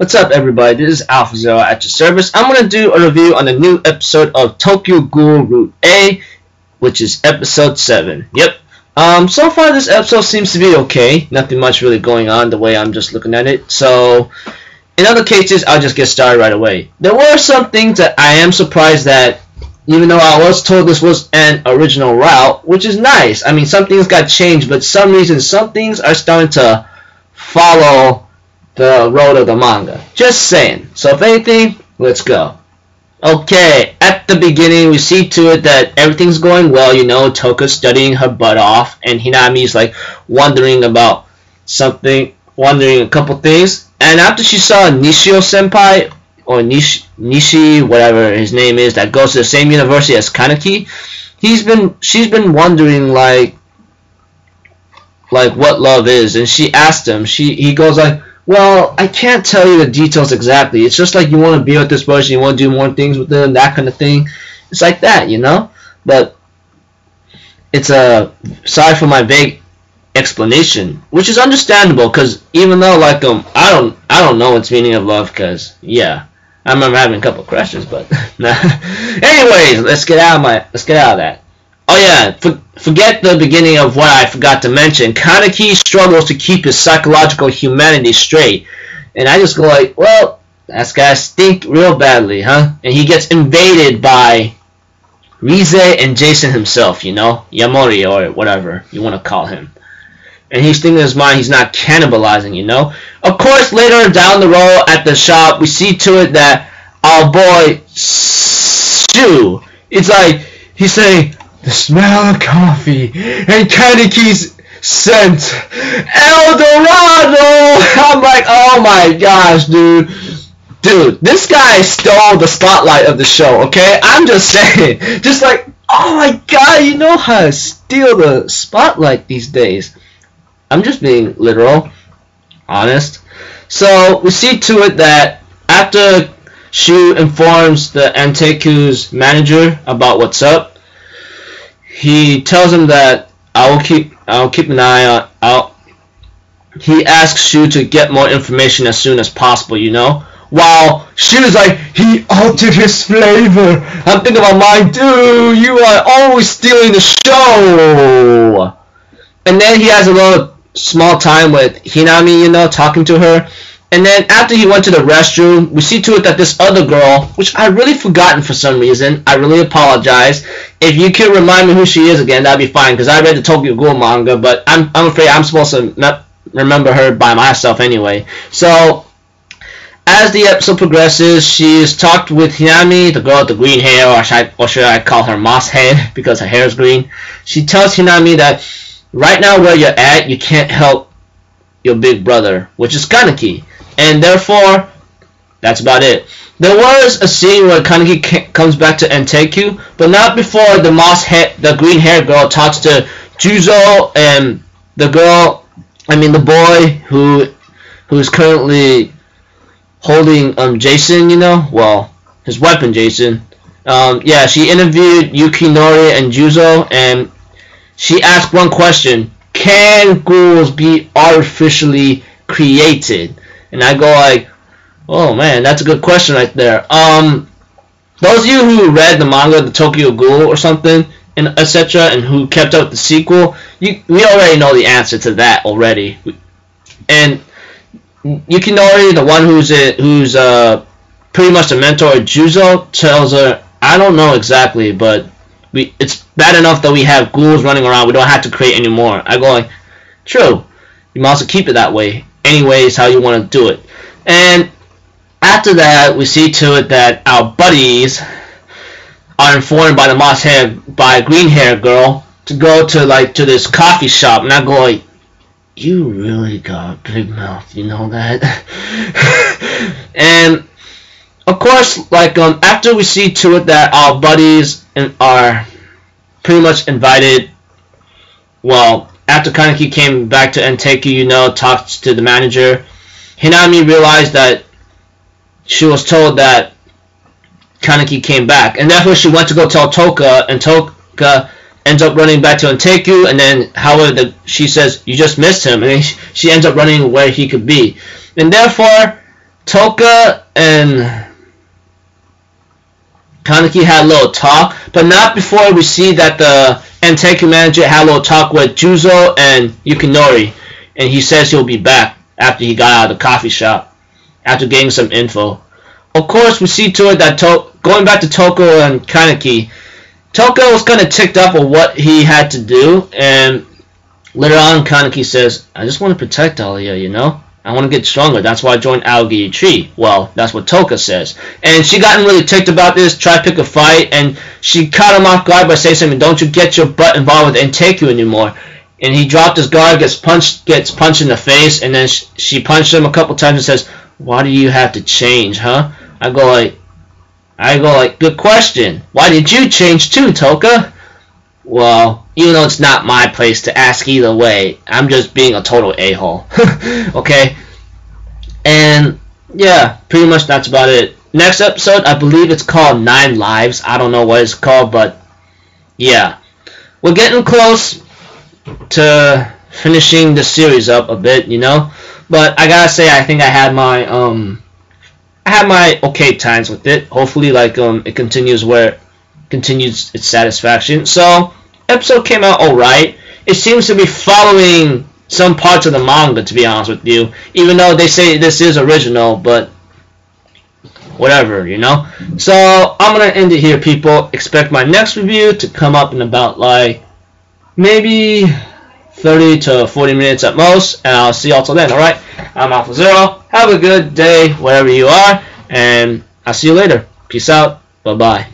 What's up, everybody? This is Alpha Zero at your service. I'm going to do a review on the new episode of Tokyo Ghoul Route A, which is episode 7. Yep. So far this episode seems to be okay. Nothing much really going on the way I'm just looking at it. So, in other cases, I'll just get started right away. There were some things that I am surprised that, even though I was told this was an original route, which is nice. I mean, some things got changed, but for some reason, some things are starting to follow the road of the manga. Just saying. So if anything, let's go. Okay, at the beginning we see to it that everything's going well, you know, Toka's studying her butt off and Hinami's like wondering about something, wondering a couple things, and after she saw Nishio senpai, or Nishi, whatever his name is, that goes to the same university as Kaneki, she's been wondering like what love is, and she asked him, he goes like, well, I can't tell you the details exactly. It's just like you want to be with this person, you want to do more things with them, that kind of thing. It's like that, you know? But it's sorry for my vague explanation, which is understandable, because even though like I don't know its meaning of love, because yeah, I remember having a couple crushes, but nah. Anyways, let's get out of that. Oh yeah, forget the beginning of what I forgot to mention. Kaneki struggles to keep his psychological humanity straight. And I just go like, well, that's gotta stink real badly, huh? And he gets invaded by Rize and Jason himself, you know? Yamori, or whatever you want to call him. And he's thinking in his mind he's not cannibalizing, you know? Of course, later down the road at the shop, we see to it that our boy, Shu, it's like, he's saying, the smell of coffee and Kaneki's scent, El Dorado. I'm like, oh my gosh, dude, this guy stole the spotlight of the show. Okay, I'm just saying, just like, oh my god, you know how to steal the spotlight these days. I'm just being literal, honest. So we see to it that after Shu informs the Anteku's manager about what's up, he tells him that I'll keep an eye out. He asks Shu to get more information as soon as possible, you know? While Shu's like, he altered his flavor. I'm thinking about mine, dude, you are always stealing the show. And then he has a little small time with Hinami, you know, talking to her. And then after he went to the restroom, we see to it that this other girl, which I really forgotten for some reason, I really apologize. If you could remind me who she is again, that'd be fine, because I read the Tokyo Ghoul manga, but I'm afraid I'm supposed to not remember her by myself anyway. So, as the episode progresses, she's talked with Hinami, the girl with the green hair, or should I call her moss head, because her hair is green. She tells Hinami that right now where you're at, you can't help your big brother, which is Kaneki. And therefore, that's about it. There was a scene where Kaneki comes back to Anteku, but not before the green hair girl talks to Juzo and the boy who's currently holding Jason, you know, well, his weapon, Jason. Yeah, she interviewed Yukinori and Juzo, and she asked one question: can ghouls be artificially created? And I go like, oh man, that's a good question right there. Those of you who read the manga, the Tokyo Ghoul or something, and etc., and who kept up with the sequel, we already know the answer to that already. And Yukinori, the one who's pretty much the mentor of Juzo, tells her, I don't know exactly, but it's bad enough that we have ghouls running around. We don't have to create any more. I go like, true. You might also keep it that way. Anyways, how you want to do it. And after that, we see to it that our buddies are informed by the green hair girl to go to this coffee shop, and I go like, you really got a big mouth, you know that? And of course, like after we see to it that our buddies are pretty much invited, well, after Kaneki came back to Anteku, you know, talked to the manager, Hinami realized that she was told that Kaneki came back, and therefore she went to go tell Toka, and Toka ends up running back to Anteku, and then however she says, you just missed him, and then she ends up running where he could be. And therefore, Toka and Kaneki had a little talk, but not before we see that the Antenku manager had a little talk with Juzo and Yukinori, and he says he'll be back after he got out of the coffee shop, after getting some info. Of course, we see to it that going back to Toko and Kaneki, Toko was kind of ticked up with what he had to do, and later on, Kaneki says, I just want to protect Aliyah, you know? I want to get stronger. That's why I joined Aogiri Tree. Well, that's what Toka says. And she gotten really ticked about this, tried to pick a fight, and she caught him off guard by saying something, don't you get your butt involved with Antenku anymore. And he dropped his guard, gets punched in the face, and then she punched him a couple times and says, why do you have to change, huh? I go like, good question. Why did you change too, Toka? Well, even though it's not my place to ask either way, I'm just being a total a-hole. Okay? And, yeah, pretty much that's about it. Next episode, I believe it's called 9 Lives. I don't know what it's called, but, yeah. We're getting close to finishing the series up a bit, you know? But I gotta say, I think I had my okay times with it. Hopefully, like, it continues its satisfaction. So, episode came out alright. It seems to be following some parts of the manga, to be honest with you. Even though they say this is original, but whatever, you know. So, I'm gonna end it here, people. Expect my next review to come up in about, like, maybe 30 to 40 minutes at most. And I'll see y'all till then, alright? I'm Alpha Zero. Have a good day, wherever you are. And I'll see you later. Peace out. Bye-bye.